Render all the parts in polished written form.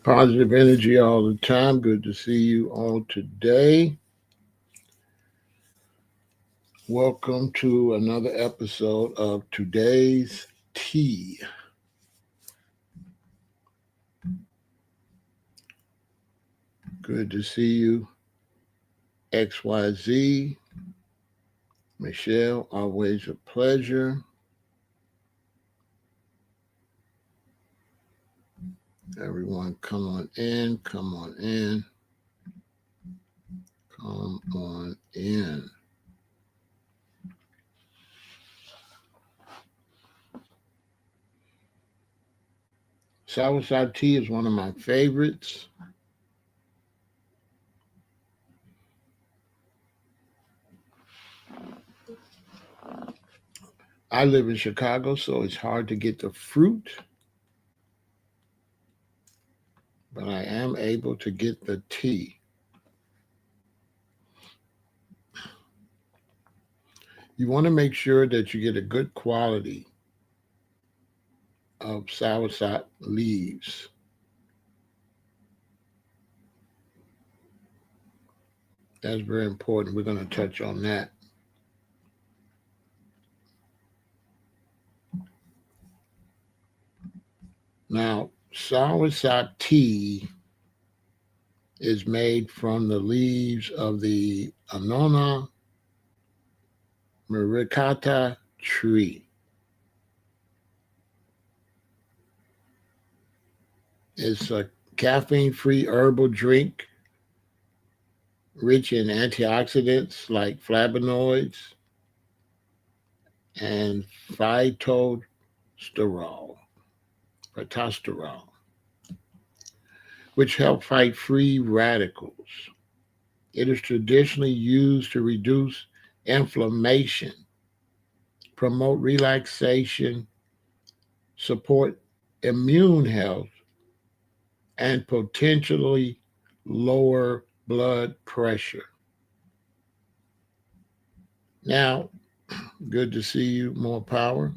Positive energy all the time. Good to see you all today. Welcome to another episode of Today's Tea. Good to see you, XYZ. Michelle, always a pleasure. Everyone, come on in, come on in, come on in. Soursop tea is one of my favorites. I live in Chicago, so it's hard to get the fruit, but I am able to get the tea. You want to make sure that you get a good quality of soursop leaves. That's very important. We're going to touch on that. Now, soursop tea is made from the leaves of the Annona muricata tree. It's a caffeine-free herbal drink rich in antioxidants like flavonoids and phytosterol, which help fight free radicals. It is traditionally used to reduce inflammation, promote relaxation, support immune health, and potentially lower blood pressure. Now, good to see you, more power.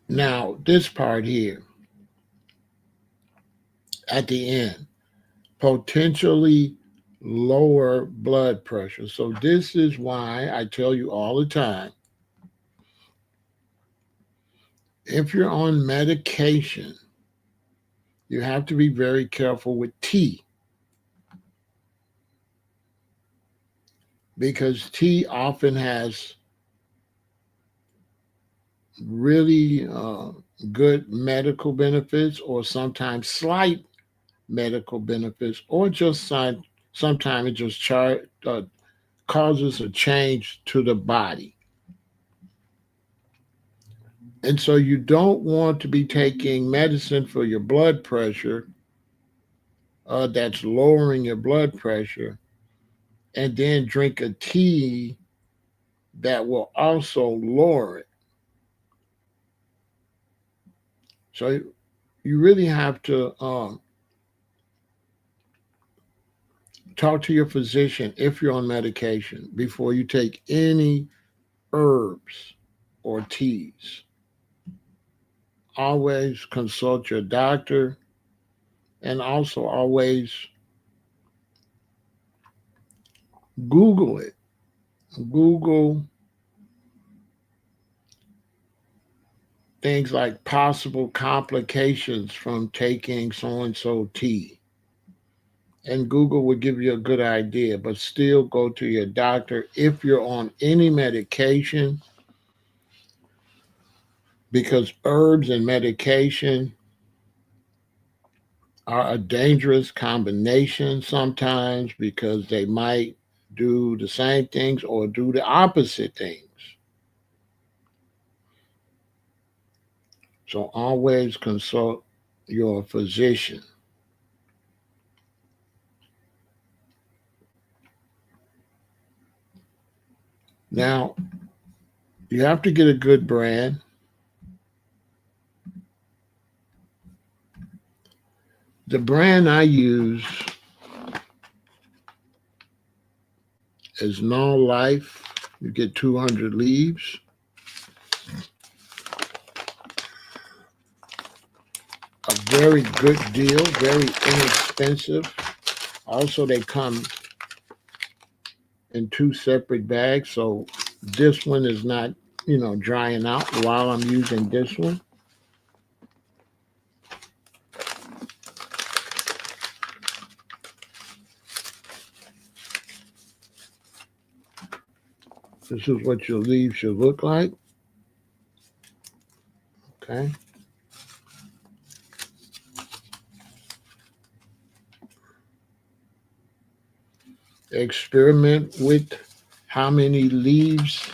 Now, this part here at the end, potentially lower blood pressure. So, this is why I tell you all the time, if you're on medication, you have to be very careful with tea, because tea often has really good medical benefits, or sometimes slight medical benefits, or just sometimes it just causes a change to the body. And so you don't want to be taking medicine for your blood pressure that's lowering your blood pressure, and then drink a tea that will also lower it. So you really have to talk to your physician if you're on medication before you take any herbs or teas. Always consult your doctor, and also always Google it. Google things like possible complications from taking so and so tea. And Google will give you a good idea, but still go to your doctor if you're on any medication, because herbs and medication are a dangerous combination sometimes, because they might do the same things or do the opposite things. So always consult your physician. Now, you have to get a good brand. The brand I use is no life. You get 200 leaves. A very good deal, very inexpensive. Also, they come in 2 separate bags, so this one is not, drying out while I'm using this one. This is what your leaves should look like. Okay. Experiment with how many leaves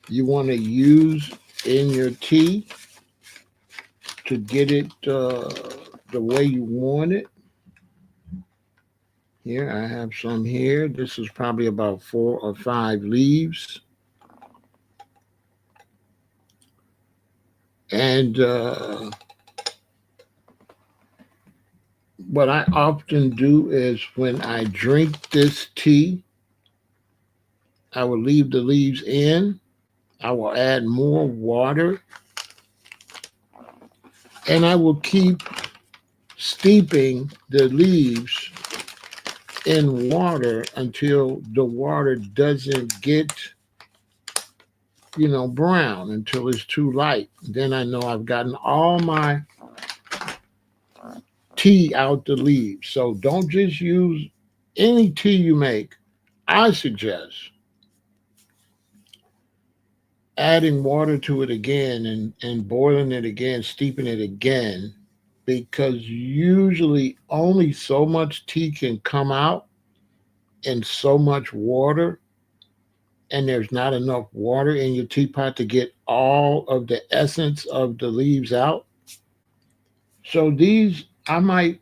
you want to use in your tea to get it the way you want it. Here, I have some here. This is probably about 4 or 5 leaves. And what I often do is when I drink this tea, I will leave the leaves in. I will add more water. And I will keep steeping the leaves in water until the water doesn't get, brown, until it's too light. Then I know I've gotten all my tea out the leaves. So don't just use any tea you make. I suggest adding water to it again and boiling it again, steeping it again, because usually only so much tea can come out in so much water, and there's not enough water in your teapot to get all of the essence of the leaves out. So these, I've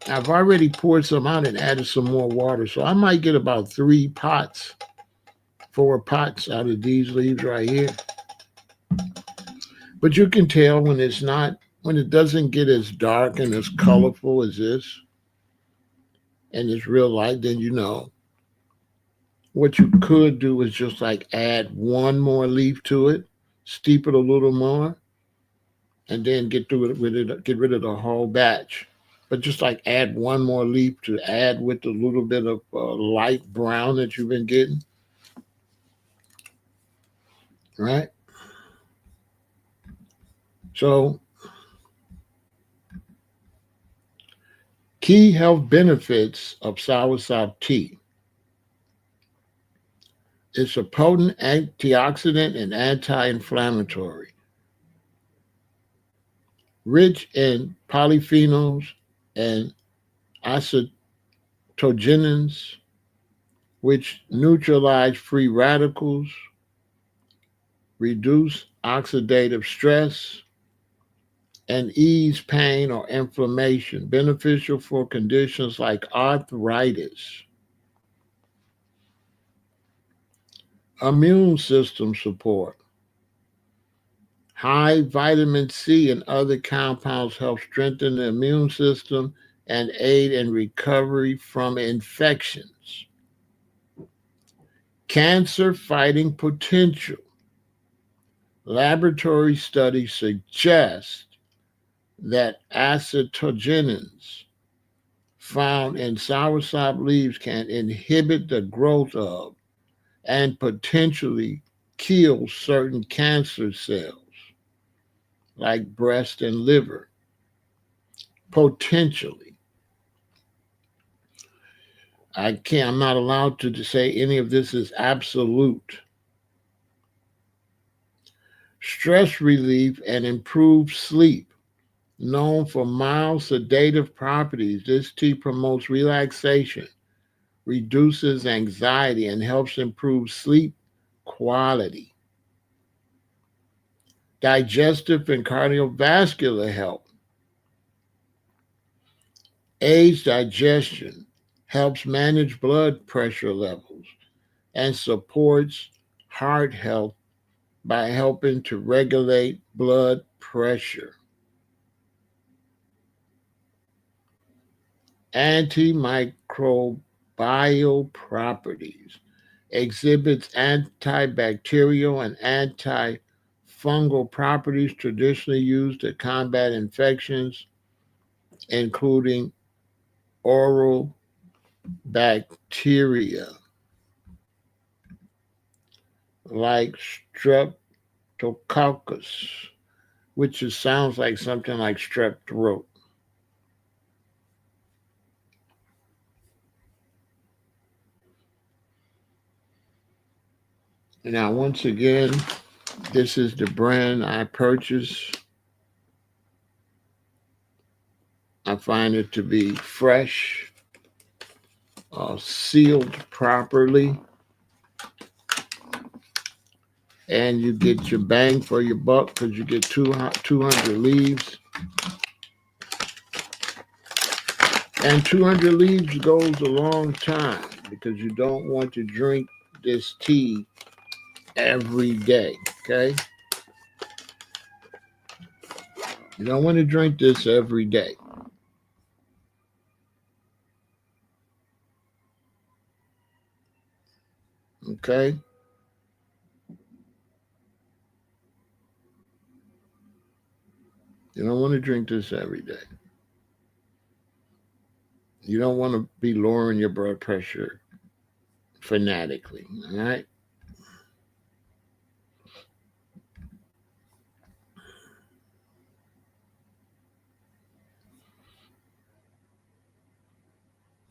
already poured some out and added some more water. So I might get about 3 pots, 4 pots out of these leaves right here. But you can tell when it doesn't get as dark and as colorful as this, and it's real light, then you know. What you could do is just like add one more leaf to it, steep it a little more, and then get rid of the whole batch. But just like add one more leaf to add with a little bit of light brown that you've been getting, right? So, key health benefits of soursop tea. It's a potent antioxidant and anti-inflammatory, rich in polyphenols and acetogenins, which neutralize free radicals, reduce oxidative stress, and ease pain or inflammation, beneficial for conditions like arthritis. Immune system support. High vitamin C and other compounds help strengthen the immune system and aid in recovery from infections. Cancer fighting potential. Laboratory studies suggest that acetogenins found in soursop leaves can inhibit the growth of and potentially kill certain cancer cells like breast and liver. Potentially. I'm not allowed to say any of this is absolute. Stress relief and improved sleep. Known for mild sedative properties, this tea promotes relaxation, reduces anxiety, and helps improve sleep quality. Digestive and cardiovascular health. Aids digestion, helps manage blood pressure levels, and supports heart health by helping to regulate blood pressure. Antimicrobial bio properties, exhibits antibacterial and antifungal properties traditionally used to combat infections, including oral bacteria like streptococcus, which sounds like something like strep throat. Now, once again, this is the brand I purchased. I find it to be fresh, sealed properly, and you get your bang for your buck because you get 200 leaves. And 200 leaves goes a long time because you don't want to drink this tea every day, okay? You don't want to drink this every day, okay? You don't want to drink this every day. You don't want to be lowering your blood pressure fanatically, all right?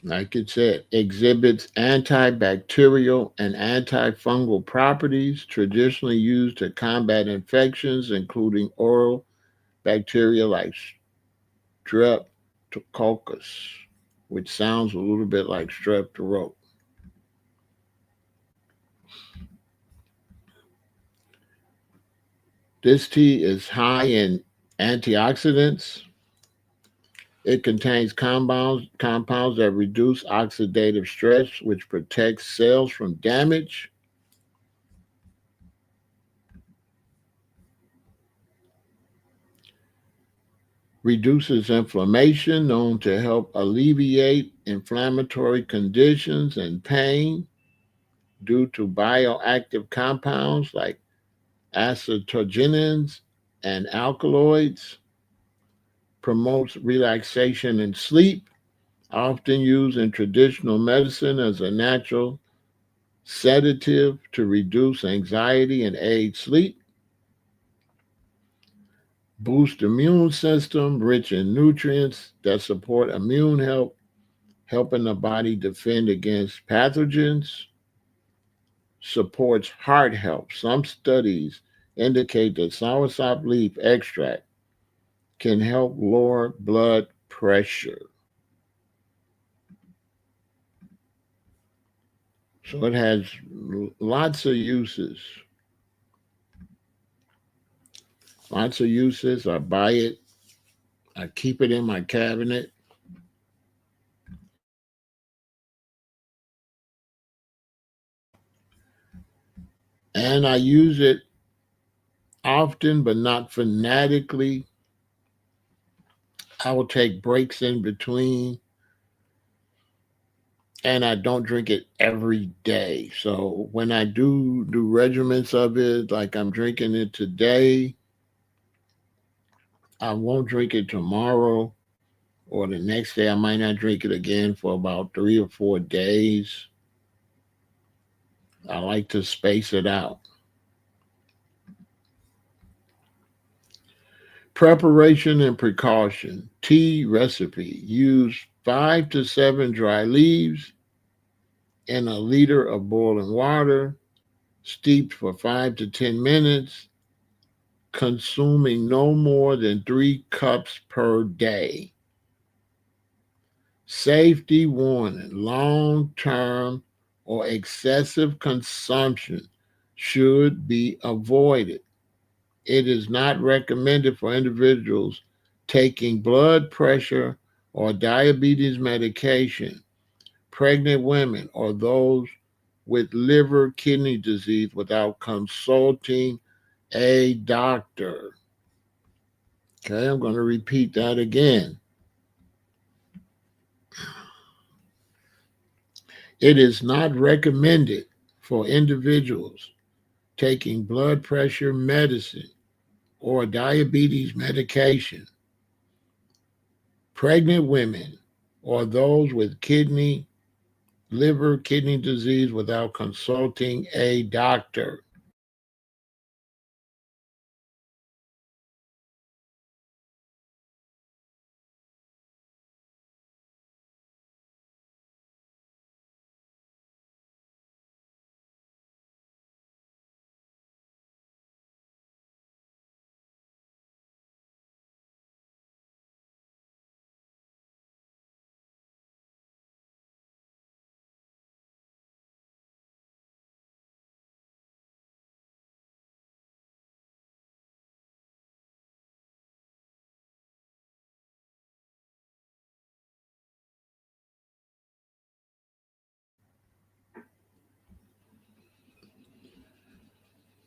Like it said, exhibits antibacterial and antifungal properties traditionally used to combat infections, including oral bacteria like streptococcus, which sounds a little bit like strep throat. This tea is high in antioxidants. It contains compounds that reduce oxidative stress, which protects cells from damage. Reduces inflammation, known to help alleviate inflammatory conditions and pain due to bioactive compounds like acetogenins and alkaloids. Promotes relaxation and sleep, often used in traditional medicine as a natural sedative to reduce anxiety and aid sleep. Boost immune system, rich in nutrients that support immune health, helping the body defend against pathogens. Supports heart health. Some studies indicate that soursop leaf extract can help lower blood pressure. So it has lots of uses. Lots of uses. I buy it. I keep it in my cabinet. And I use it often, but not fanatically. I will take breaks in between, and I don't drink it every day. So when I do regiments of it, like I'm drinking it today, I won't drink it tomorrow or the next day. I might not drink it again for about 3 or 4 days. I like to space it out. Preparation and precaution. Tea recipe. Use 5 to 7 dry leaves in a liter of boiling water, steeped for 5 to 10 minutes, consuming no more than 3 cups per day. Safety warning: long term or excessive consumption should be avoided. It is not recommended for individuals taking blood pressure or diabetes medication, pregnant women, or those with liver kidney disease without consulting a doctor. Okay, I'm going to repeat that again. It is not recommended for individuals taking blood pressure medicine or diabetes medication, pregnant women, or those with liver, kidney disease without consulting a doctor.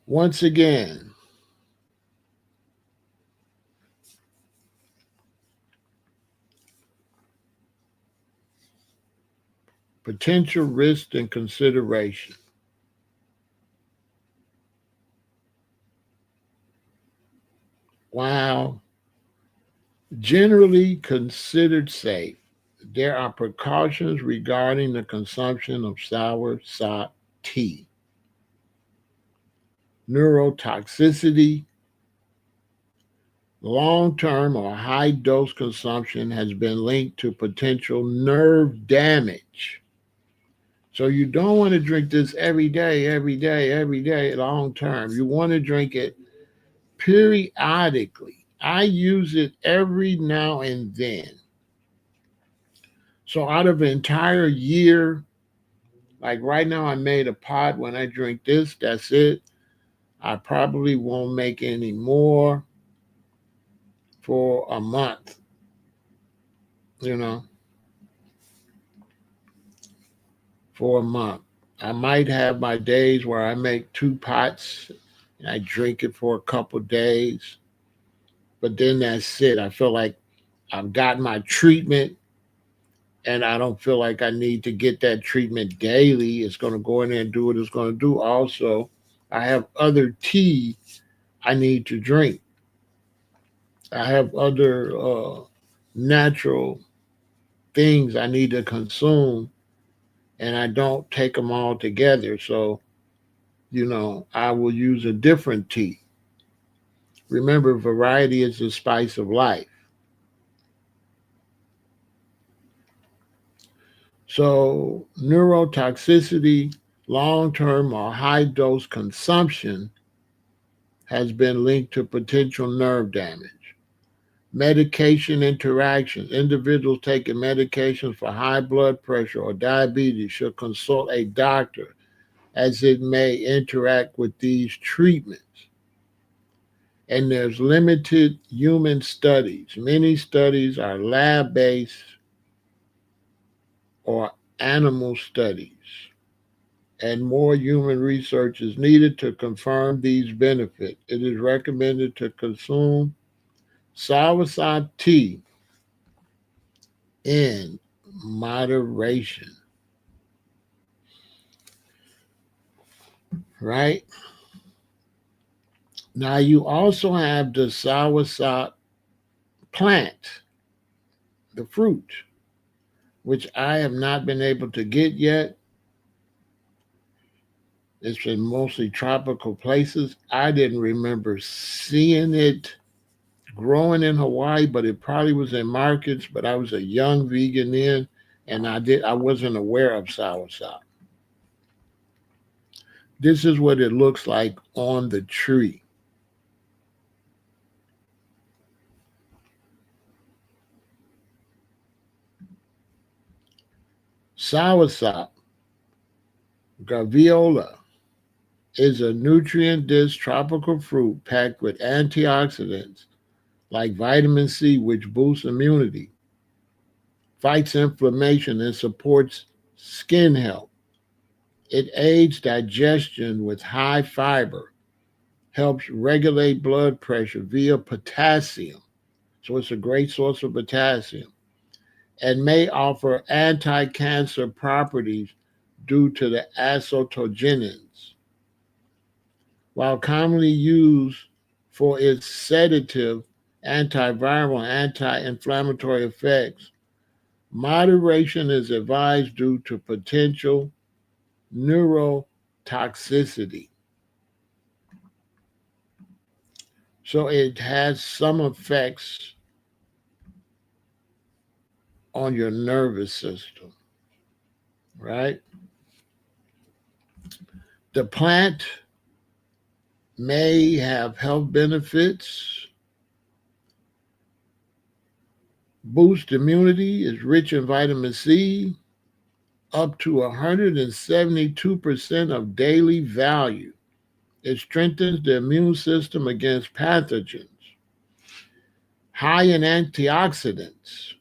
Once again, potential risk and consideration. While generally considered safe, there are precautions regarding the consumption of soursop tea. Neurotoxicity. Long term or high dose consumption has been linked to potential nerve damage. So you don't want to drink this every day, every day, every day, long term. You want to drink it periodically. I use it every now and then. So out of an entire year, like right now, I made a pot. When I drink this, that's it. I probably won't make any more for a month, you know, for a month. I might have my days where I make two pots and I drink it for a couple days, but then that's it. I feel like I've got my treatment and I don't feel like I need to get that treatment daily. It's going to go in there and do what it's going to do. Also, I have other tea I need to drink. I have other natural things I need to consume, and I don't take them all together. So, I will use a different tea. Remember, variety is the spice of life. So, neurotoxicity, long term or high dose consumption has been linked to potential nerve damage. Medication interactions. Individuals taking medications for high blood pressure or diabetes should consult a doctor as it may interact with these treatments. And there's limited human studies. Many studies are lab based or animal studies, and more human research is needed to confirm these benefits. It is recommended to consume soursop tea in moderation, right? Now, you also have the soursop plant, the fruit, which I have not been able to get yet. It's in mostly tropical places. I didn't remember seeing it growing in Hawaii, but it probably was in markets. But I was a young vegan then, and I wasn't aware of soursop. This is what it looks like on the tree. Soursop, graviola, is a nutrient-dense tropical fruit packed with antioxidants like vitamin C, which boosts immunity, fights inflammation, and supports skin health. It aids digestion with high fiber, helps regulate blood pressure via potassium. So it's a great source of potassium and may offer anti cancer properties due to the acetogenins. While commonly used for its sedative, antiviral, and anti-inflammatory effects, moderation is advised due to potential neurotoxicity. So it has some effects on your nervous system, right? The plant may have health benefits, boost immunity, is rich in vitamin C, up to 172% of daily value. It strengthens the immune system against pathogens. High in antioxidants,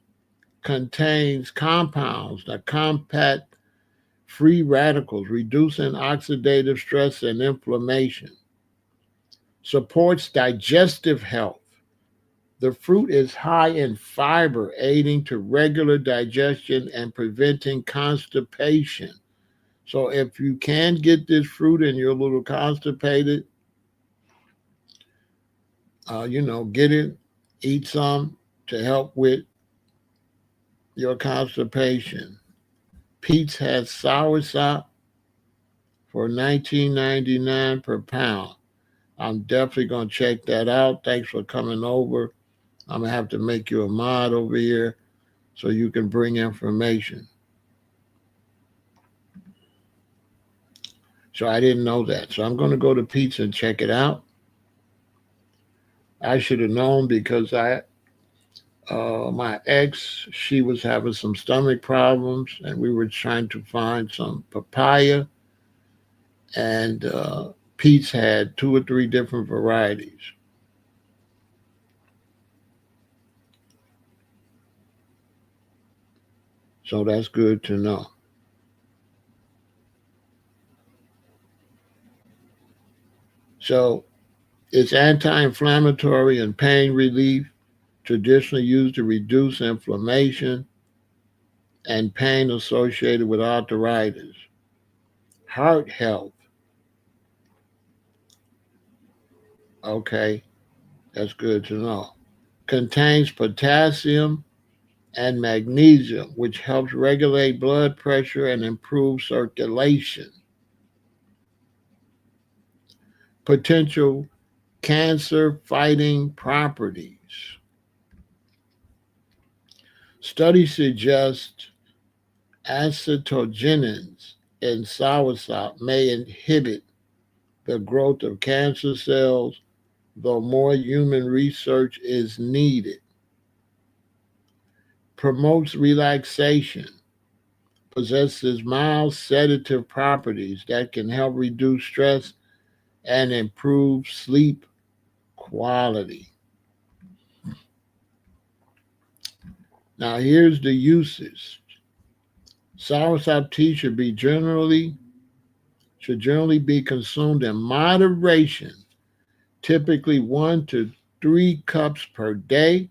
contains compounds that combat free radicals, reducing oxidative stress and inflammation. Supports digestive health. The fruit is high in fiber, aiding to regular digestion and preventing constipation. So if you can get this fruit and you're a little constipated, get it, eat some to help with your constipation. Pete's has soursop for $19.99 per pound. I'm definitely going to check that out. Thanks for coming over. I'm going to have to make you a mod over here so you can bring information. So I didn't know that. So I'm going to go to Pete's and check it out. I should have known because my ex, she was having some stomach problems, and we were trying to find some papaya, and Pete's had 2 or 3 different varieties. So that's good to know. So it's anti-inflammatory and pain relief, traditionally used to reduce inflammation and pain associated with arthritis. Heart health. Okay, that's good to know. Contains potassium and magnesium, which helps regulate blood pressure and improve circulation. Potential cancer fighting properties. Studies suggest acetogenins in soursop may inhibit the growth of cancer cells, though more human research is needed. Promotes relaxation. Possesses mild sedative properties that can help reduce stress and improve sleep quality. Now here's the uses. Soursop tea should generally be consumed in moderation, typically 1 to 3 cups per day.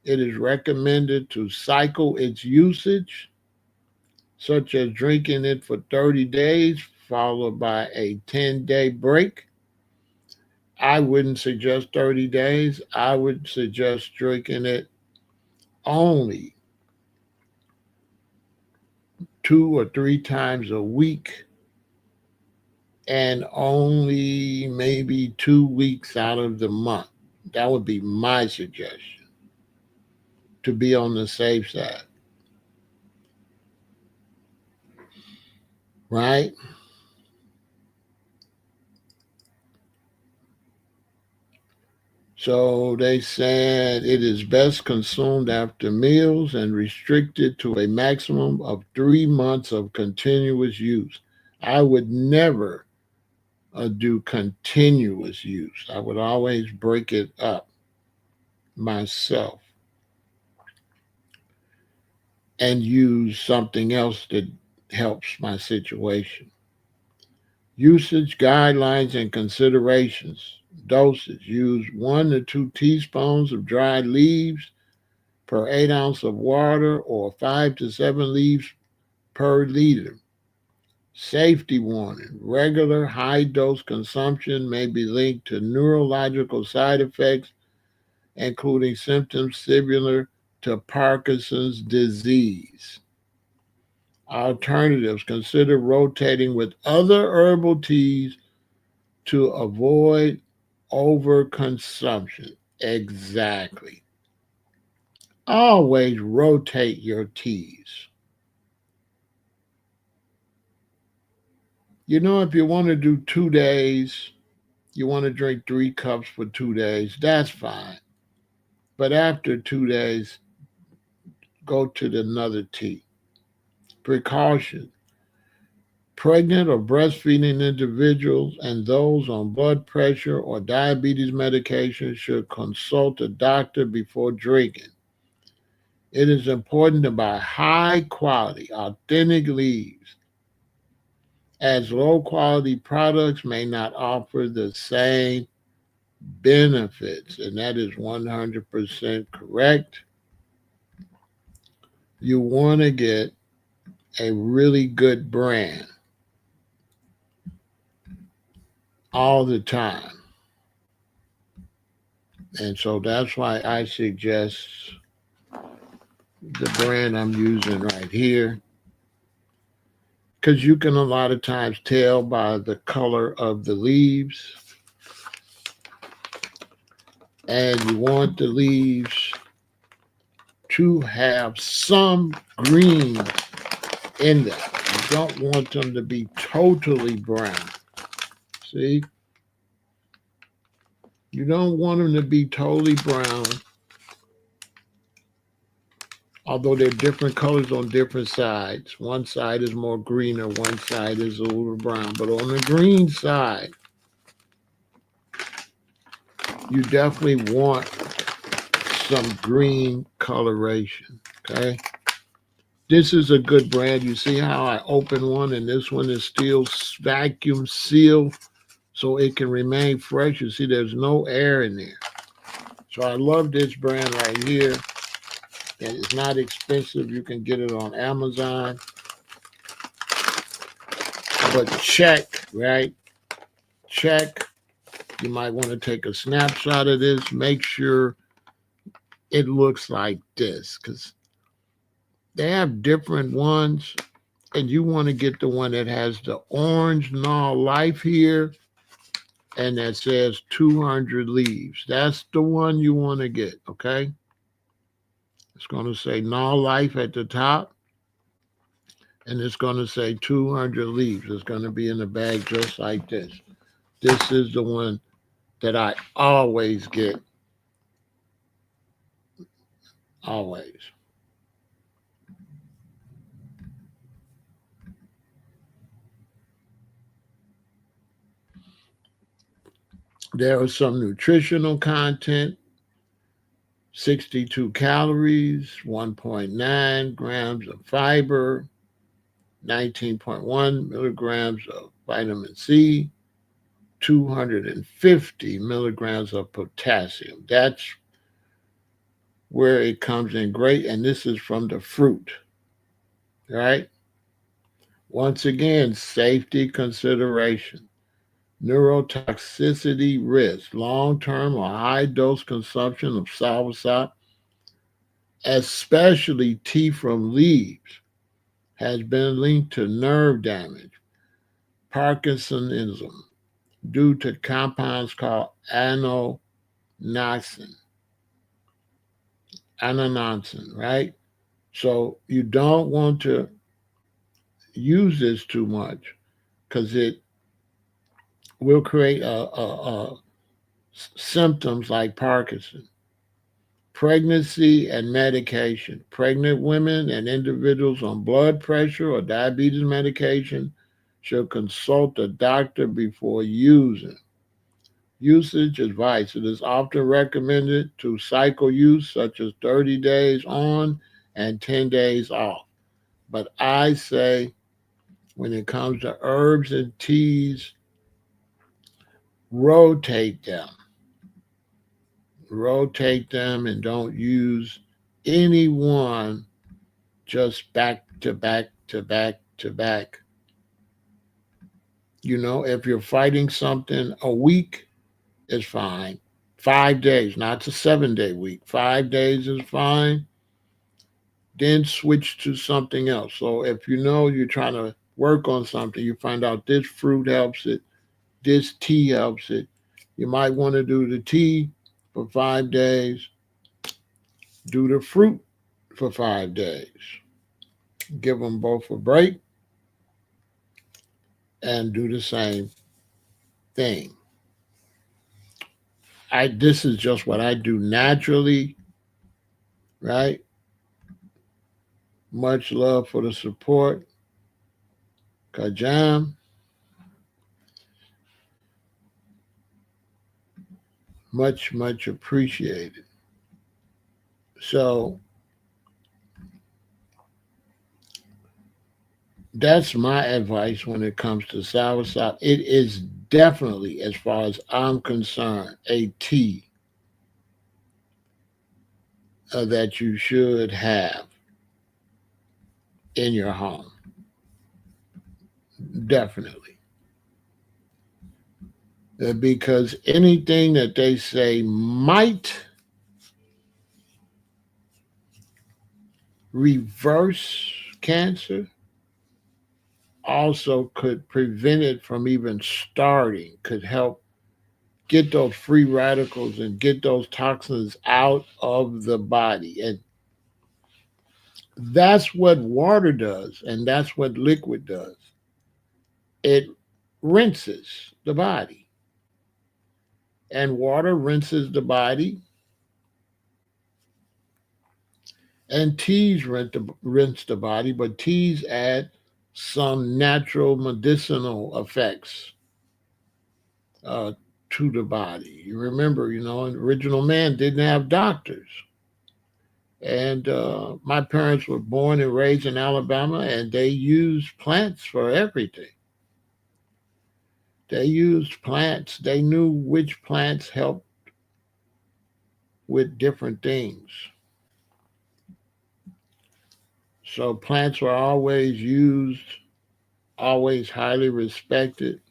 It is recommended to cycle its usage, such as drinking it for 30 days, followed by a 10-day break. I wouldn't suggest 30 days. I would suggest drinking it only 2 or 3 times a week and only maybe 2 weeks out of the month. That would be my suggestion to be on the safe side. Right? So they said it is best consumed after meals and restricted to a maximum of 3 months of continuous use. I would never do continuous use. I would always break it up myself and use something else that helps my situation. Usage guidelines and considerations. Dosage. Use 1 to 2 teaspoons of dried leaves per 8 ounces of water, or 5 to 7 leaves per liter. Safety warning. Regular high dose consumption may be linked to neurological side effects, including symptoms similar to Parkinson's disease. Alternatives. Consider rotating with other herbal teas to avoid overconsumption. Exactly. Always rotate your teas. If you want to do 2 days, you want to drink 3 cups for 2 days, that's fine. But after 2 days, go to another tea. Precaution. Pregnant or breastfeeding individuals and those on blood pressure or diabetes medication should consult a doctor before drinking. It is important to buy high quality, authentic leaves, as low quality products may not offer the same benefits. And that is 100% correct. You want to get a really good brand all the time. And so that's why I suggest the brand I'm using right here. Because you can a lot of times tell by the color of the leaves. And you want the leaves to have some green in them. You don't want them to be totally brown. See? You don't want them to be totally brown, although they're different colors on different sides. One side is more greener, one side is a little brown. But on the green side, you definitely want some green coloration, okay? This is a good brand. You see how I open one and this one is still vacuum sealed so it can remain fresh. You see there's no air in there. So I love this brand right here. And it's not expensive. You can get it on Amazon. But check, right? Check. You might want to take a snapshot of this. Make sure it looks like this because they have different ones. And you want to get the one that has the orange Gnaw Life here and that says 200 leaves. That's the one you want to get, okay? It's going to say Gnaw Life at the top. And it's going to say 200 leaves. It's going to be in the bag just like this. This is the one that I always get. Always. There is some nutritional content. 62 calories, 1.9 grams of fiber, 19.1 milligrams of vitamin C, 250 milligrams of potassium. That's where it comes in great. And this is from the fruit, right? Once again, safety consideration, neurotoxicity risk, long-term or high-dose consumption of soursop, especially tea from leaves, has been linked to nerve damage, Parkinsonism, due to compounds called anononsin, right? So you don't want to use this too much because it will create symptoms like Parkinson. Pregnancy and medication. Pregnant women and individuals on blood pressure or diabetes medication should consult a doctor before using. Usage advice. It is often recommended to cycle use, such as 30 days on and 10 days off. But I say when it comes to herbs and teas, rotate them. Rotate them and don't use any one just back to back to back to back. If you're fighting something, a week is fine. 5 days, not a 7 day week. 5 days is fine. Then switch to something else. So if you're trying to work on something, you find out this fruit helps it, this tea helps it. You might want to do the tea for 5 days, do the fruit for 5 days. Give them both a break and do the same thing. This is just what I do naturally, right? Much love for the support. Kajam. Much, much appreciated. So that's my advice when it comes to soursop. It is definitely, as far as I'm concerned, a tea that you should have in your home. Definitely. Because anything that they say might reverse cancer also could prevent it from even starting, could help get those free radicals and get those toxins out of the body. And that's what water does, and that's what liquid does. It rinses the body, and water rinses the body, and teas rinse the body, but teas add some natural medicinal effects uh, to the body. You remember, an original man didn't have doctors. And my parents were born and raised in Alabama, and they used plants for everything. They used plants. They knew which plants helped with different things. So plants were always used, always highly respected,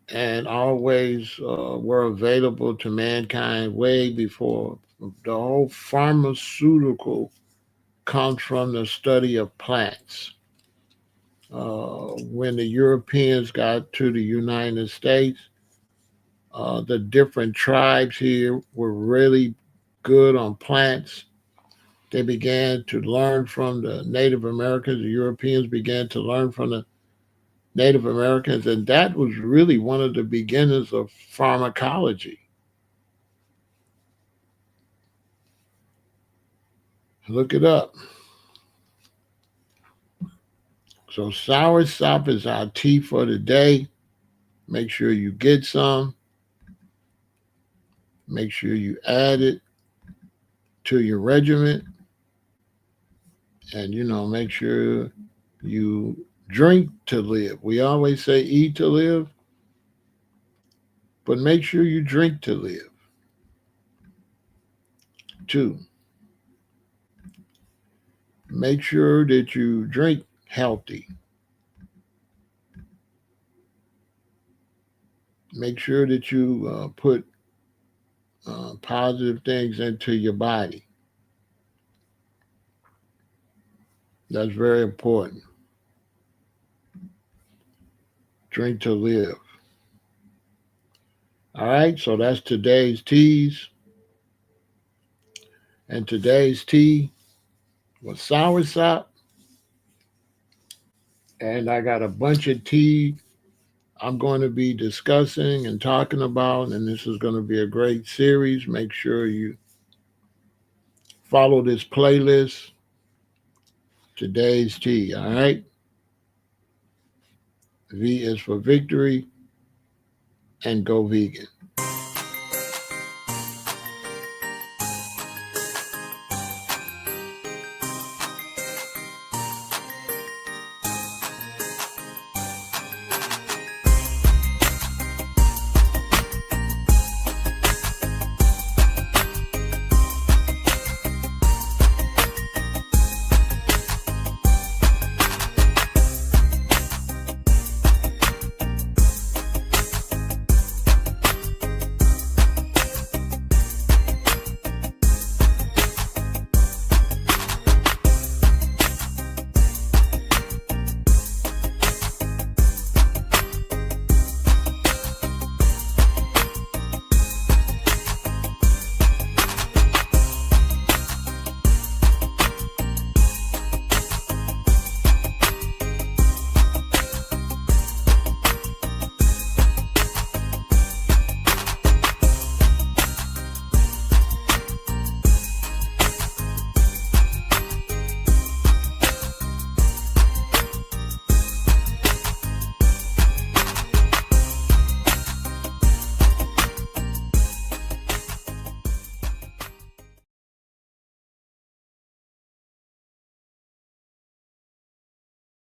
and always were available to mankind way before. The whole pharmaceutical comes from the study of plants. When the Europeans got to the United States, the different tribes here were really good on plants. They began to learn from the Native Americans. The Europeans began to learn from the Native Americans, and that was really one of the beginnings of pharmacology. Look it up. So soursop is our tea for the day. Make sure you get some. Make sure you add it to your regimen. And, make sure you drink to live. We always say eat to live, but make sure you drink to live too. Make sure that you drink healthy. Make sure that you put positive things into your body. That's very important. Drink to live. All right, so that's today's teas. And today's tea was soursop. And I got a bunch of tea I'm going to be discussing and talking about, and this is going to be a great series. Make sure you follow this playlist. Today's tea, all right? V is for victory, and go vegan.